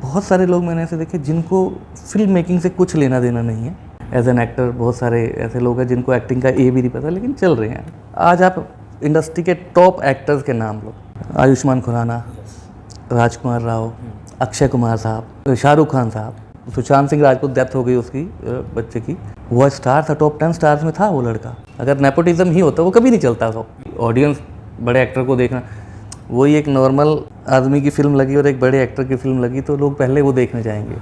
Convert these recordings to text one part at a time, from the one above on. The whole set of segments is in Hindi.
बहुत सारे लोग मैंने ऐसे देखे जिनको फिल्म मेकिंग से कुछ लेना देना नहीं है। एज एन एक्टर बहुत सारे ऐसे लोग हैं जिनको एक्टिंग का ए भी नहीं पता लेकिन चल रहे हैं। आज आप इंडस्ट्री के टॉप एक्टर्स के नाम लो, आयुष्मान खुराना, राजकुमार राव, अक्षय कुमार साहब, शाहरुख खान साहब, सुशांत सिंह राजपूत डेथ हो गई उसकी बच्चे की, वो स्टार था, टॉप 10 स्टार्स में था वो लड़का। अगर नेपोटिज्म ही होता वो कभी नहीं चलता था। ऑडियंस बड़े एक्टर को देखना, वही एक नॉर्मल आदमी की फिल्म लगी और एक बड़े एक्टर की फिल्म लगी तो लोग पहले वो देखने जाएंगे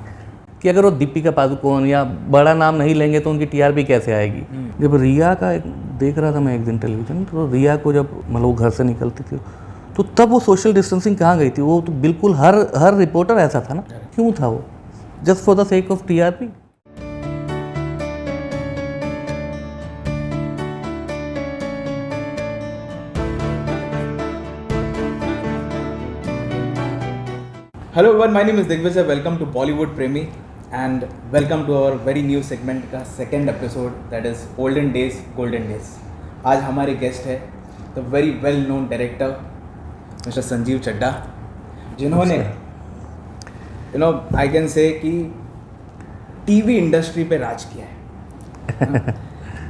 कि अगर वो दीपिका पादुकोण या बड़ा नाम नहीं लेंगे तो उनकी टीआरपी कैसे आएगी। जब रिया का देख रहा था मैं एक दिन टेलीविजन, तो रिया को जब मतलब वो घर से निकलती थी तो तब वो सोशल डिस्टेंसिंग कहाँ गई थी, वो तो बिल्कुल हर रिपोर्टर ऐसा था ना, क्यों था वो? Just for the sake of TRP. Hello everyone, my name is Digvijay. Welcome to Bollywood Premi and welcome to our very new segment का second episode, that is Olden Days, Golden Days. आज हमारे गेस्ट है the very well known director Mr. Sanjeev Chadha, जिन्होंने I can say कि टीवी इंडस्ट्री पे राज किया है।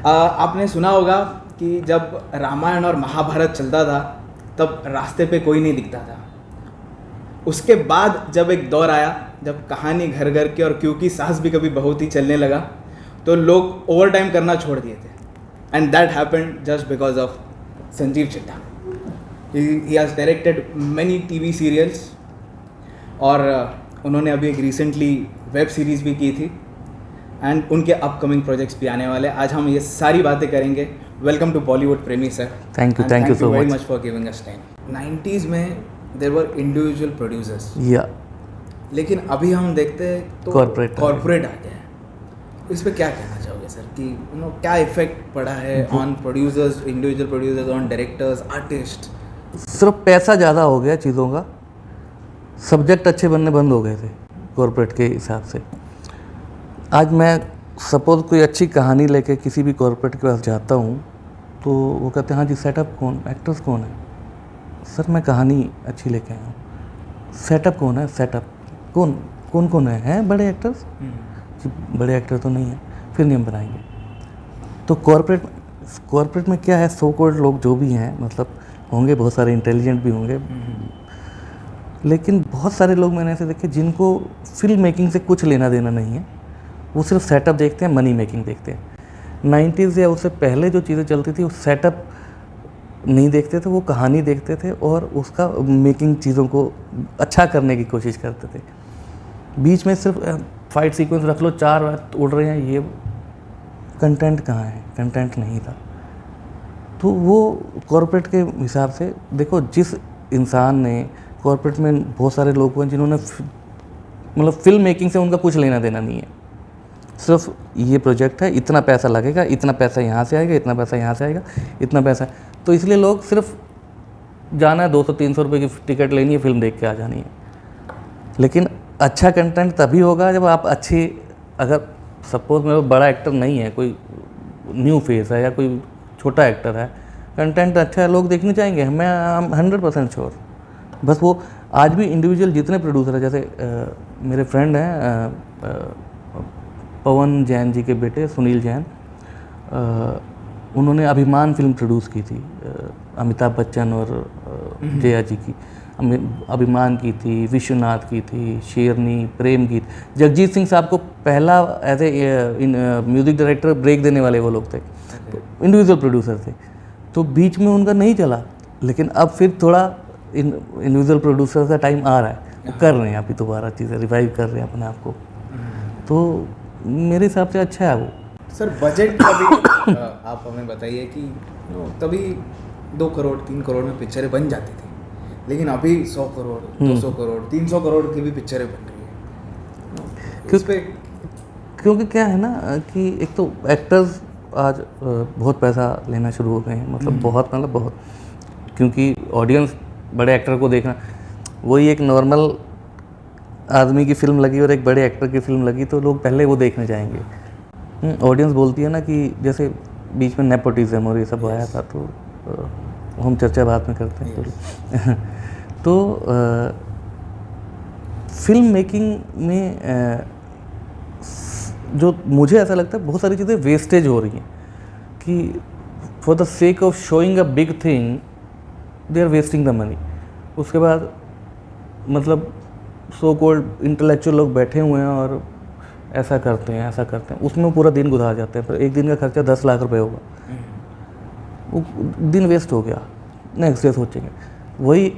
आपने सुना होगा कि जब रामायण और महाभारत चलता था तब रास्ते पे कोई नहीं दिखता था। उसके बाद जब एक दौर आया जब कहानी घर घर की और क्योंकि सास भी कभी बहुत ही चलने लगा तो लोग ओवर टाइम करना छोड़ दिए थे। And that happened just because of Sanjeev Chadha. He has directed many TV serials और उन्होंने अभी एक रिसेंटली वेब सीरीज़ भी की थी एंड उनके अपकमिंग प्रोजेक्ट्स भी आने वाले। आज हम ये सारी बातें करेंगे। वेलकम टू बॉलीवुड प्रेमी sir. Thank you so very much for giving us time. 90s में देयर वर इंडिविजुअल प्रोड्यूसर्स, लेकिन अभी हम देखते हैं तो कॉर्पोरेट आ गया है। इस पे क्या कहना चाहोगे सर कि क्या इफेक्ट पड़ा है on producers, individual producers, on directors, artist? सिर्फ पैसा ज़्यादा हो गया चीज़ों का, सब्जेक्ट अच्छे बनने बंद हो गए थे कॉर्पोरेट के हिसाब से। आज मैं सपोज कोई अच्छी कहानी लेके किसी भी कॉर्पोरेट के पास जाता हूँ तो वो कहते हैं हाँ जी सेटअप कौन, एक्टर्स कौन है? सर मैं कहानी अच्छी लेके आया हूँ। सेटअप कौन है? सेटअप कौन है? हैं बड़े एक्टर्स? बड़े एक्टर तो नहीं है, फिर नहीं हम बनाएंगे। तो कॉर्पोरेट में क्या है, सो कॉल्ड लोग जो भी हैं, मतलब होंगे बहुत सारे इंटेलिजेंट भी होंगे, लेकिन बहुत सारे लोग मैंने ऐसे देखे जिनको फिल्म मेकिंग से कुछ लेना देना नहीं है। वो सिर्फ सेटअप देखते हैं, मनी मेकिंग देखते हैं। 90s या उससे पहले जो चीज़ें चलती थी वो सेटअप नहीं देखते थे, वो कहानी देखते थे और उसका मेकिंग चीज़ों को अच्छा करने की कोशिश करते थे। बीच में सिर्फ फाइट सीक्वेंस रख लो, 4 उड़ रहे हैं, ये कंटेंट कहाँ है? कंटेंट नहीं था। तो वो कॉर्पोरेट के हिसाब से देखो, जिस इंसान ने कॉर्पोरेट में बहुत सारे लोग हैं जिन्होंने मतलब फिल्म मेकिंग से उनका कुछ लेना देना नहीं है। सिर्फ ये प्रोजेक्ट है, इतना पैसा लगेगा, इतना पैसा यहाँ से आएगा, इतना पैसा यहाँ से आएगा, इतना पैसा। तो इसलिए लोग सिर्फ जाना है, 200-300 रुपये की टिकट लेनी है, फिल्म देख के आ जानी है। लेकिन अच्छा कंटेंट तभी होगा जब आप अच्छी, अगर सपोज मेरा बड़ा एक्टर नहीं है, कोई न्यू फेस है या कोई छोटा एक्टर है, कंटेंट अच्छा है, लोग देखने चाहेंगे। मैं 100% श्योर। बस वो आज भी इंडिविजुअल जितने प्रोड्यूसर हैं, जैसे मेरे फ्रेंड हैं पवन जैन जी के बेटे सुनील जैन, उन्होंने अभिमान फिल्म प्रोड्यूस की थी, अमिताभ बच्चन और जया जी की। अभिमान की थी, विश्वनाथ की थी, शेरनी, प्रेम की। जगजीत सिंह साहब को पहला as a music director break देने वाले वो लोग थे, इंडिविजुअल प्रोड्यूसर थे। तो बीच में उनका नहीं चला, लेकिन अब फिर थोड़ा इंडिविजुअल प्रोड्यूसर का टाइम आ रहा है, कर रहे हैं अभी दोबारा चीज़ें रिवाइव कर रहे हैं अपने आप को। तो मेरे हिसाब से अच्छा है वो। सर बजट का भी आप हमें बताइए कि तभी 2 करोड़ 3 करोड़ में पिक्चरें बन जाती थी, लेकिन अभी 100 करोड़ 200 करोड़ 300 करोड़ की भी पिक्चरें बन रही है। क्योंकि क्या है ना कि एक तो एक्टर्स आज बहुत पैसा लेना शुरू हो गए हैं, मतलब बहुत, क्योंकि ऑडियंस बड़े एक्टर को देखना, वही एक नॉर्मल आदमी की फिल्म लगी और एक बड़े एक्टर की फिल्म लगी तो लोग पहले वो देखने जाएंगे। ऑडियंस बोलती है ना कि जैसे बीच में नेपोटिज्म और ये सब आया था, तो हम चर्चा बाद में करते हैं। तो फिल्म मेकिंग में जो मुझे ऐसा लगता है बहुत सारी चीज़ें वेस्टेज हो रही हैं कि for the sake of showing a big thing they are wasting the money. उसके बाद मतलब सो कॉल्ड इंटेलेक्चुअल लोग बैठे हुए हैं और ऐसा करते हैं उसमें पूरा दिन गुजार जाते हैं, फिर एक दिन का खर्चा 10 लाख रुपए होगा, वो दिन वेस्ट हो गया। नेक्स्ट डे सोचेंगे। वही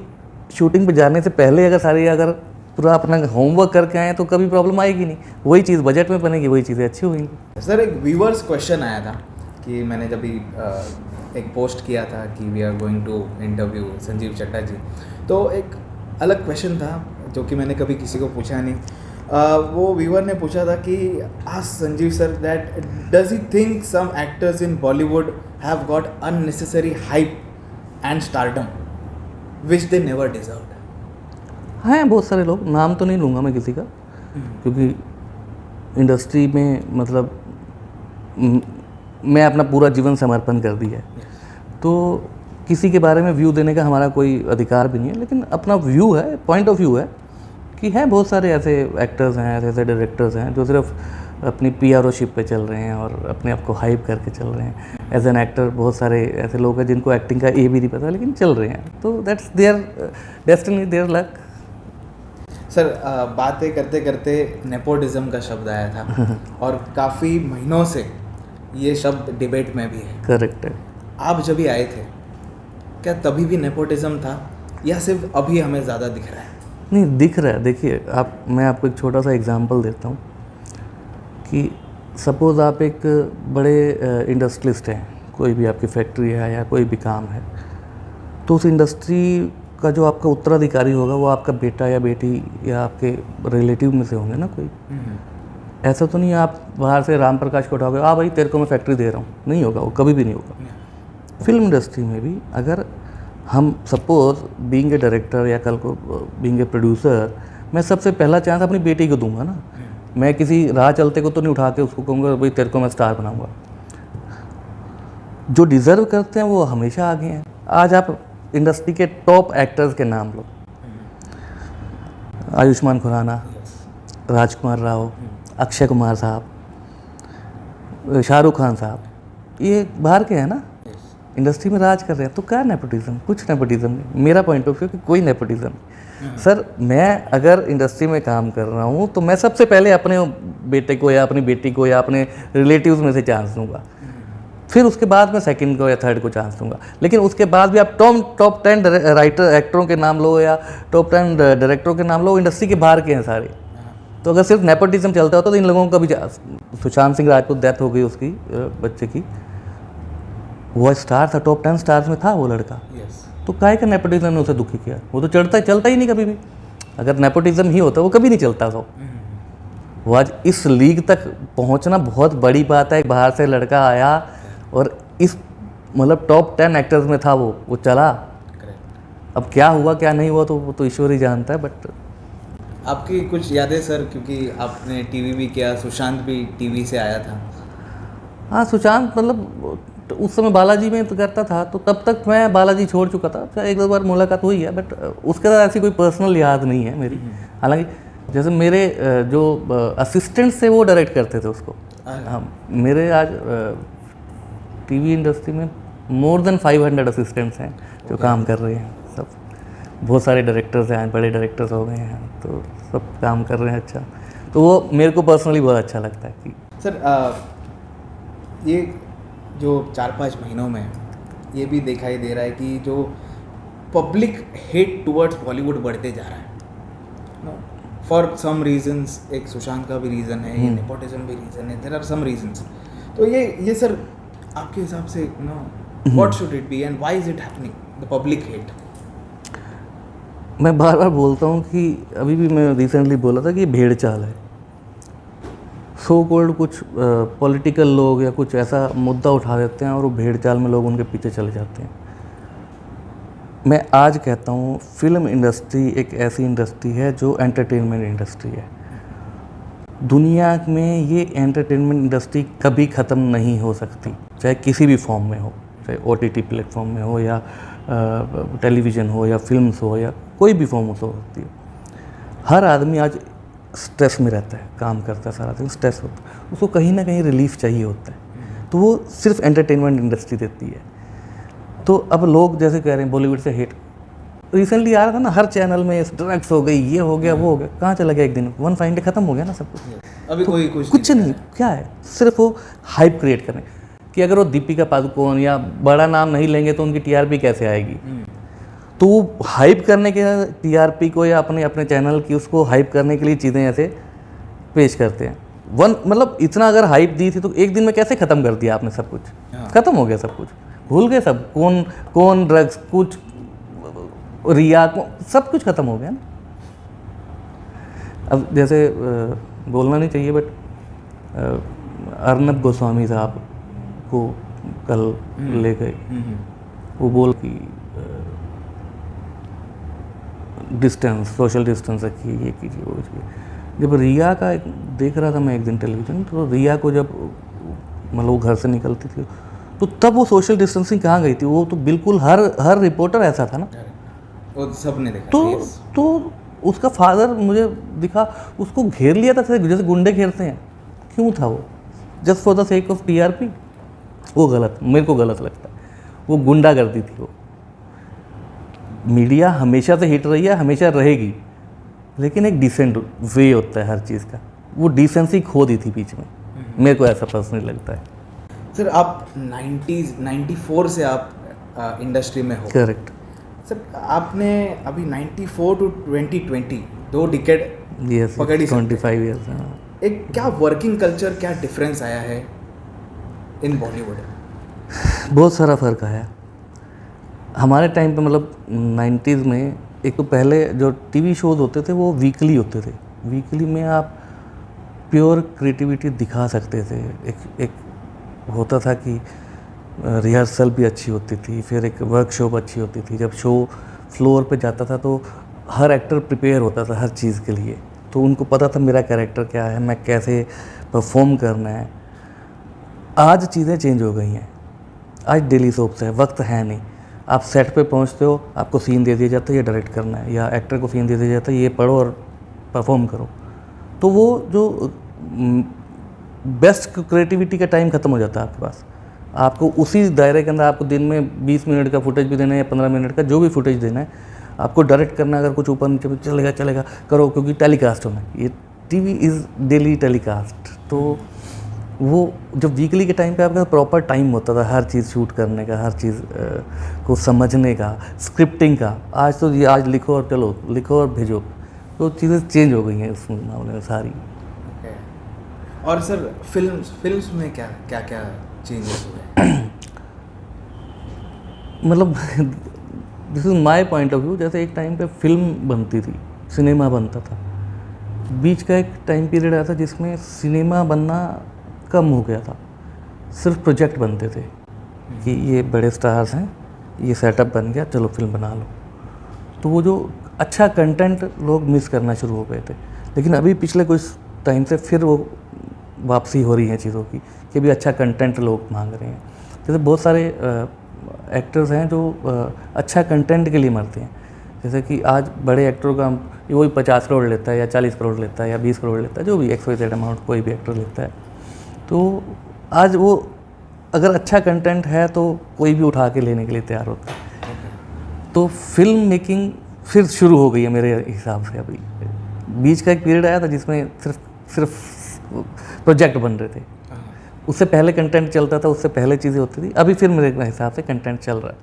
शूटिंग पे जाने से पहले अगर पूरा अपना होमवर्क करके आए तो कभी प्रॉब्लम आएगी नहीं, वही चीज़ बजट में बनेगी, वही चीज़ें अच्छी होंगी। सर एक व्यूवर्स क्वेश्चन आया था कि मैंने जब भी एक पोस्ट किया था कि we are going to interview Sanjeev Chadha ji, तो एक अलग क्वेश्चन था जो कि मैंने कभी किसी को पूछा नहीं। वो व्यूअर ने पूछा था कि ask Sanjeev sir that does he think some actors in Bollywood have got unnecessary hype and stardom which they never deserved. हैं बहुत सारे लोग, नाम तो नहीं लूँगा मैं किसी का, क्योंकि इंडस्ट्री में मतलब मैं अपना पूरा जीवन समर्पण कर दिया है, तो किसी के बारे में व्यू देने का हमारा कोई अधिकार भी नहीं है। लेकिन अपना व्यू है, पॉइंट ऑफ व्यू है कि हैं बहुत सारे ऐसे एक्टर्स हैं, ऐसे डायरेक्टर्स हैं जो सिर्फ अपनी पीआरओशिप पे चल रहे हैं और अपने आप को हाइप करके चल रहे हैं। एज एन एक्टर बहुत सारे ऐसे लोग हैं जिनको एक्टिंग का ए भी नहीं पता लेकिन चल रहे हैं, तो that's their destiny, their luck. Sir बातें करते करते नेपोटिज्म का शब्द आया था और काफ़ी महीनों से ये शब्द डिबेट में भी है। करेक्ट है। आप जब भी आए थे क्या तभी भी नेपोटिज्म था या सिर्फ अभी हमें ज़्यादा दिख रहा है? नहीं, दिख रहा है। देखिए मैं आपको एक छोटा सा एग्जांपल देता हूँ कि सपोज़ आप एक बड़े इंडस्ट्रियलिस्ट हैं, कोई भी आपकी फैक्ट्री है या कोई भी काम है, तो उस इंडस्ट्री का जो आपका उत्तराधिकारी होगा वो आपका बेटा या बेटी या आपके रिलेटिव में से होंगे ना कोई। ऐसा तो नहीं है आप बाहर से राम प्रकाश को उठाओगे, भाई तेरे को मैं फैक्ट्री दे रहा हूँ, नहीं होगा, वो कभी भी नहीं होगा। फिल्म इंडस्ट्री में भी अगर हम सपोज बीइंग ए डायरेक्टर या कल को बीइंग ए प्रोड्यूसर, मैं सबसे पहला चांस अपनी बेटी को दूंगा ना। मैं किसी राह चलते को तो नहीं उठा के उसको कहूँगा भाई तेरे को मैं स्टार बनाऊंगा। जो डिज़र्व करते हैं वो हमेशा आगे हैं। आज आप इंडस्ट्री के टॉप एक्टर्स के नाम लो, आयुष्मान खुराना, राजकुमार राव, अक्षय कुमार साहब, शाहरुख खान साहब, ये बाहर के हैं ना, इंडस्ट्री में राज कर रहे हैं। तो क्या नेपोटिज्म? कुछ नेपोटिज्म नहीं। मेरा पॉइंट ऑफ व्यू कि कोई नेपोटिज्म नहीं। सर मैं अगर इंडस्ट्री में काम कर रहा हूँ तो मैं सबसे पहले अपने बेटे को या अपनी बेटी को या अपने रिलेटिव्स में से चांस दूंगा, फिर उसके बाद मैं सेकंड को या थर्ड को चांस दूंगा। लेकिन उसके बाद भी आप टॉप 10 राइटर एक्टरों के नाम लो या टॉप 10 डायरेक्टरों के नाम लो, इंडस्ट्री के बाहर के हैं सारे। तो अगर सिर्फ नेपोटिज्म चलता होता तो इन लोगों का भी सुशांत सिंह राजपूत डेथ हो गई उसकी बच्चे की, वो स्टार था, टॉप 10 स्टार्स में था वो लड़का। तो काहे का नेपोटिज्म ने उसे दुखी किया? वो तो चलता ही नहीं कभी भी। अगर नेपोटिज्म ही होता वो कभी नहीं चलता था। वो आज इस लीग तक पहुंचना बहुत बड़ी बात है। एक बाहर से लड़का आया और इस मतलब टॉप 10 एक्टर्स में था, वो चला। अब क्या हुआ क्या नहीं हुआ तो वो तो ईश्वर ही जानता है। बट आपकी कुछ यादें सर, क्योंकि आपने टीवी भी किया, सुशांत भी टीवी से आया था। हाँ, सुशांत मतलब उस समय बालाजी में तो करता था, तो तब तक मैं बालाजी छोड़ चुका था। एक दो बार मुलाकात हुई है, बट उसके साथ ऐसी कोई पर्सनल याद नहीं है मेरी। हालांकि जैसे मेरे जो असिस्टेंट्स थे वो डायरेक्ट करते थे उसको। हाँ, मेरे आज टीवी इंडस्ट्री में मोर देन 500 असिस्टेंट्स हैं जो काम कर रहे हैं। सब बहुत सारे डायरेक्टर्स हैं, बड़े डायरेक्टर्स हो गए हैं, तो सब काम कर रहे हैं अच्छा। तो वो मेरे को पर्सनली बहुत अच्छा लगता है कि सर ये जो 4-5 महीनों में ये भी दिखाई दे रहा है कि जो पब्लिक हेट टुवर्ड्स बॉलीवुड बढ़ते जा रहा है फॉर सम रीजंस। एक सुशांत का भी रीज़न है, ये नेपोटिज्म भी रीज़न है, देयर आर सम रीजंस। तो ये सर आपके हिसाब से what should it be and why is it happening, the public hate? मैं बार बार बोलता हूँ कि अभी भी मैं रिसेंटली बोला था कि ये भेड़ चाल है। सो कॉल्ड कुछ पॉलिटिकल लोग या कुछ ऐसा मुद्दा उठा देते हैं और वो भेड़ चाल में लोग उनके पीछे चले जाते हैं। मैं आज कहता हूँ फिल्म इंडस्ट्री एक ऐसी इंडस्ट्री है जो एंटरटेनमेंट इंडस्ट्री है। दुनिया में ये एंटरटेनमेंट इंडस्ट्री कभी ख़त्म नहीं हो सकती, चाहे किसी भी फॉर्म में हो, चाहे OTT प्लेटफॉर्म में हो या टेलीविज़न हो या फिल्म्स हो या कोई भी फॉर्म हो सकती है। हर आदमी आज स्ट्रेस में रहता है, काम करता है, सारा दिन स्ट्रेस होता है, उसको कहीं ना कहीं रिलीफ चाहिए होता है, तो वो सिर्फ एंटरटेनमेंट इंडस्ट्री देती है। तो अब लोग जैसे कह रहे हैं बॉलीवुड से हिट, रिसेंटली आ रहा था ना हर चैनल में, ड्रग्स हो गई, ये हो गया, वो हो गया, कहाँ चला गया एक दिन, वन फाइन डे खत्म हो गया ना सब कुछ। अभी कोई कुछ नहीं, क्या है, सिर्फ वो हाइप क्रिएट करने कि अगर वो दीपिका पादुकोण या बड़ा नाम नहीं लेंगे तो उनकी टीआरपी कैसे आएगी। तो वो हाइप करने के टीआरपी को या अपने अपने चैनल की उसको हाइप करने के लिए चीज़ें ऐसे पेश करते हैं। मतलब इतना अगर हाइप दी थी तो एक दिन में कैसे ख़त्म कर दिया आपने सब कुछ, ख़त्म हो गया सब कुछ, भूल गए सब, कौन ड्रग्स, कुछ रिया, सब कुछ ख़त्म हो गया ना। अब जैसे बोलना नहीं चाहिए बट अर्नब गोस्वामी साहब को कल ले गए, वो बोल कि डिस्टेंस, सोशल डिस्टेंस रखिए, ये कीजिए, वो कीजिए। जब रिया का देख रहा था मैं एक दिन टेलीविज़न, तो रिया को जब मतलब वो घर से निकलती थी तो तब वो सोशल डिस्टेंसिंग कहाँ गई थी, वो तो बिल्कुल हर रिपोर्टर ऐसा था ना, वो सब ने देखा। तो उसका फादर मुझे दिखा, उसको घेर लिया था जैसे गुंडे घेरते हैं। क्यों था वो? Just for the sake of TRP. वो गलत, मेरे को गलत लगता है, वो गुंडागर्दी थी। वो मीडिया हमेशा से हिट रही है, हमेशा रहेगी, लेकिन एक डिसेंट वे होता है हर चीज़ का, वो डिसेंसी खो दी थी बीच में, मेरे को ऐसा पर्सनली लगता है। सर आप 94 से आप इंडस्ट्री में हो। करेक्ट सर, आपने अभी 94 टू 2020 2 डिकेड यस, पकड़ी, 25 ईयर्स। एक क्या वर्किंग कल्चर, क्या डिफरेंस आया है इन बॉलीवुड? बहुत सारा फ़र्क आया हमारे टाइम पे। मतलब 90s में एक तो पहले जो टीवी शोज़ होते थे वो वीकली होते थे, वीकली में आप प्योर क्रिएटिविटी दिखा सकते थे। एक होता था कि रिहर्सल भी अच्छी होती थी, फिर एक वर्कशॉप अच्छी होती थी। जब शो फ्लोर पे जाता था तो हर एक्टर प्रिपेयर होता था हर चीज़ के लिए, तो उनको पता था मेरा कैरेक्टर क्या है, मैं कैसे परफॉर्म करना है। आज चीज़ें चेंज हो गई हैं, आज डेली सोप्स है, वक्त है नहीं। आप सेट पे पहुंचते हो, आपको सीन दे दिया जाता है, ये डायरेक्ट करना है, या एक्टर को सीन दे दिया जाता है, ये पढ़ो और परफॉर्म करो। तो वो जो बेस्ट क्रिएटिविटी का टाइम ख़त्म हो जाता है आपके पास। आपको उसी दायरे के अंदर आपको दिन में 20 मिनट का फुटेज भी देना है या 15 मिनट का, जो भी फुटेज देना है, आपको डायरेक्ट करना है। अगर कुछ ऊपर नीचे चलेगा करो, क्योंकि टेलीकास्ट होना है, ये टीवी इज़ डेली टेलीकास्ट। तो वो जब वीकली के टाइम पे आपका प्रॉपर टाइम होता था हर चीज़ शूट करने का, हर चीज़ को समझने का, स्क्रिप्टिंग का। आज तो ये आज लिखो और चलो, लिखो और भेजो, तो चीज़ें चेंज हो गई हैं इस मामले में सारी। और सर फिल्म्स में क्या चेंजेस हुए? मतलब this is my point of view. जैसे एक टाइम पे फिल्म बनती थी, सिनेमा बनता था, बीच का एक टाइम पीरियड आया था जिसमें सिनेमा बनना कम हो गया था, सिर्फ प्रोजेक्ट बनते थे कि ये बड़े स्टार्स हैं, ये सेटअप बन गया, चलो फिल्म बना लो। तो वो जो अच्छा कंटेंट लोग मिस करना शुरू हो गए थे। लेकिन अभी पिछले कुछ टाइम से फिर वो वापसी हो रही है चीज़ों की, कि भी अच्छा कंटेंट लोग मांग रहे हैं। जैसे बहुत सारे एक्टर्स हैं जो अच्छा कंटेंट के लिए मरते हैं। जैसे कि आज बड़े एक्टरों का वही 50 करोड़ लेता है या 40 करोड़ लेता है या 20 करोड़ लेता है, जो भी XYZ अमाउंट कोई भी एक्टर लेता है। तो आज वो अगर अच्छा कंटेंट है तो कोई भी उठा के लेने के लिए तैयार होता है। तो फिल्म मेकिंग फिर शुरू हो गई है मेरे हिसाब से। अभी बीच का एक पीरियड आया था जिसमें सिर्फ प्रोजेक्ट बन रहे थे, उससे पहले कंटेंट चलता था, उससे पहले चीज़ें होती थी। अभी फिर मेरे हिसाब से कंटेंट चल रहा है।